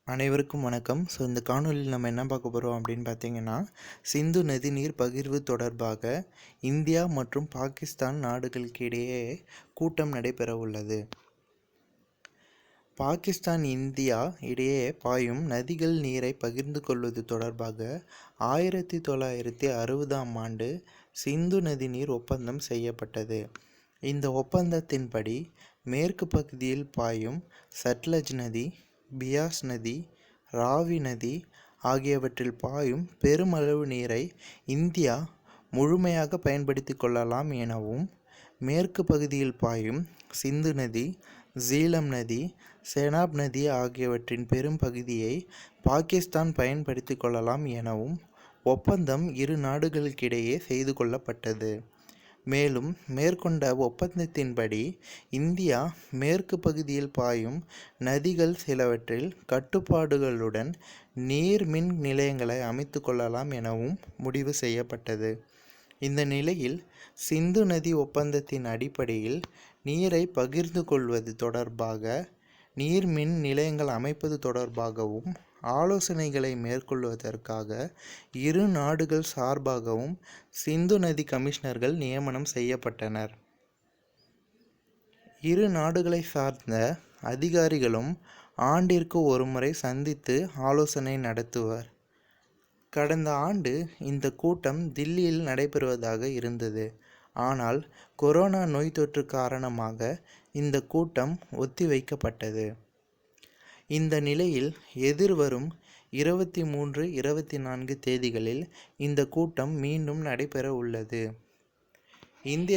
அனைவருக்கும் வணக்கம். இந்த காணொலியில் நம்ம என்ன பார்க்க போகிறோம் அப்படின்னு பார்த்தீங்கன்னா, சிந்து நதிநீர் பகிர்வு தொடர்பாக இந்தியா மற்றும் பாகிஸ்தான் நாடுகளுக்கு இடையே கூட்டம் நடைபெற உள்ளது. பாகிஸ்தான் இந்தியா இடையே பாயும் நதிகள் நீரை பகிர்ந்து கொள்வது தொடர்பாக 1960ஆம் ஆண்டு சிந்து நதிநீர் ஒப்பந்தம் செய்யப்பட்டது. இந்த ஒப்பந்தத்தின்படி மேற்கு பகுதியில் பாயும் சட்லஜ் நதி, பியாஸ் நதி, ராவி நதி ஆகியவற்றில் பாயும் பெருமளவு நீரை இந்தியா முழுமையாக பயன்படுத்தி கொள்ளலாம் எனவும், மேற்கு பகுதியில் பாயும் சிந்து நதி, ஜீலம் நதி, செனாப் நதி ஆகியவற்றின் பெரும் பகுதியை பாகிஸ்தான் பயன்படுத்தி கொள்ளலாம் எனவும் ஒப்பந்தம் இரு நாடுகளுக்கிடையே செய்து கொள்ளப்பட்டது. மேலும் மேற்கொண்ட ஒப்பந்தத்தின்படி இந்தியா மேற்கு பகுதியில் பாயும் நதிகள் சிலவற்றில் கட்டுப்பாடுகளுடன் நீர்மின் நிலையங்களை அமைத்து கொள்ளலாம் எனவும் முடிவு செய்யப்பட்டது. இந்த நிலையில் சிந்து நதி ஒப்பந்தத்தின் அடிப்படையில் நீரை பகிர்ந்து கொள்வது தொடர்பாக நீர்மின் நிலையங்கள் அமைப்பது தொடர்பாகவும் ஆலோசனைகளை மேற்கொள்வதற்காக இரு நாடுகள் சார்பாகவும் சிந்து நதி கமிஷனர்கள் நியமனம் செய்யப்பட்டனர். இரு நாடுகளை சார்ந்த அதிகாரிகளும் ஆண்டிற்கு ஒருமுறை சந்தித்து ஆலோசனை நடத்துவர். கடந்த ஆண்டு இந்த கூட்டம் தில்லியில் நடைபெறுவதாக இருந்தது. ஆனால் கொரோனா நோய் தொற்று காரணமாக இந்த கூட்டம் ஒத்திவைக்கப்பட்டது. இந்த நிலையில் எதிர்வரும் 23, 24 தேதிகளில் இந்த கூட்டம் மீண்டும் நடைபெற உள்ளது. இந்தியா